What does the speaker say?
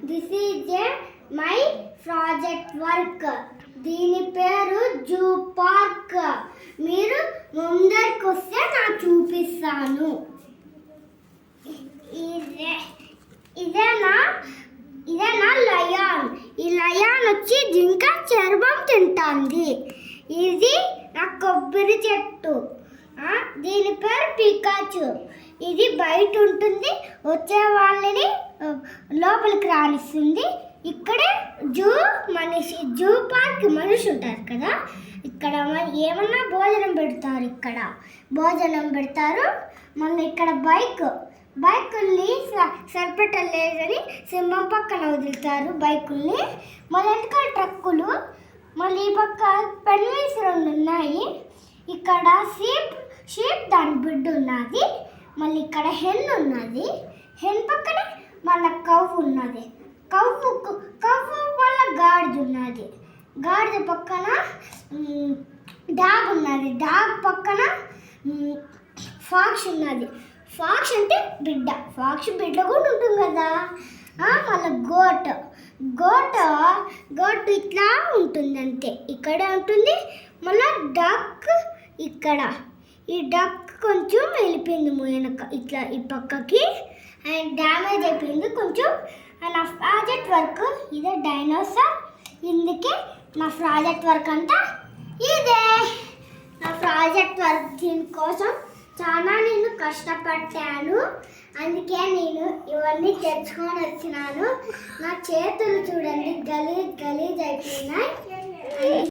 This is my project work. దీని పేరు zoo park. మీరు ముందరికి వస్తే నాకు చూపిస్తాను. ఇదేనా లయాన్. ఈ లయాన్ వచ్చి జింక చర్మం తింటుంది. ఇది నా కొబ్బరి చెట్టు. దీని పేరు పికాచు. ఇది బయట ఉంటుంది, వచ్చే వాళ్ళని లోపలికి రానిస్తుంది. ఇక్కడే జూ పార్క్ మనిషి ఉంటారు కదా, ఇక్కడ ఏమన్నా భోజనం పెడతారు. ఇక్కడ భోజనం పెడతారు. మళ్ళీ ఇక్కడ బైకుల్ని సరిపెట్టలేదని సింహం పక్కన వదులుతారు బైకుల్ని. మళ్ళీ వెనకాల ట్రక్కులు. మళ్ళీ ఈ పక్క పెన్విన్స్ 2 ఉన్నాయి. ఇక్కడ షీప్ దాని బిడ్డ ఉన్నది. మళ్ళీ ఇక్కడ హెన్ ఉన్నది. హెన్ పక్కన మళ్ళీ కవ్వు ఉన్నది. కవ్వు వల్ల గాడిద ఉన్నది. గాడిద పక్కన డాగ్ ఉన్నది. డాగ్ పక్కన ఫాక్స్ ఉన్నది. ఫాక్స్ అంటే బిడ్డ. ఫాక్స్ బిడ్డ కూడా ఉంటుంది కదా. మళ్ళీ గోట్ ఇట్లా ఉంటుంది అంతే, ఇక్కడే ఉంటుంది. మళ్ళీ డక్ ఇక్కడ. ఈ డక్ కొంచెం వెళ్ళిపోయింది వెనక ఇట్లా ఈ పక్కకి, అండ్ డ్యామేజ్ అయిపోయింది కొంచెం. నా ప్రాజెక్ట్ వర్క్ ఇదే డైనోసార్. ఇందుకే నా ప్రాజెక్ట్ వర్క్ అంతా ఇదే. నా ప్రాజెక్ట్ వర్క్ దీనికోసం చాలా నేను కష్టపడ్డాను. అందుకే నేను ఇవన్నీ తెచ్చుకొని వచ్చినాను. నా చేతులు చూడండి గలీజ్ అయిపోయినాయి.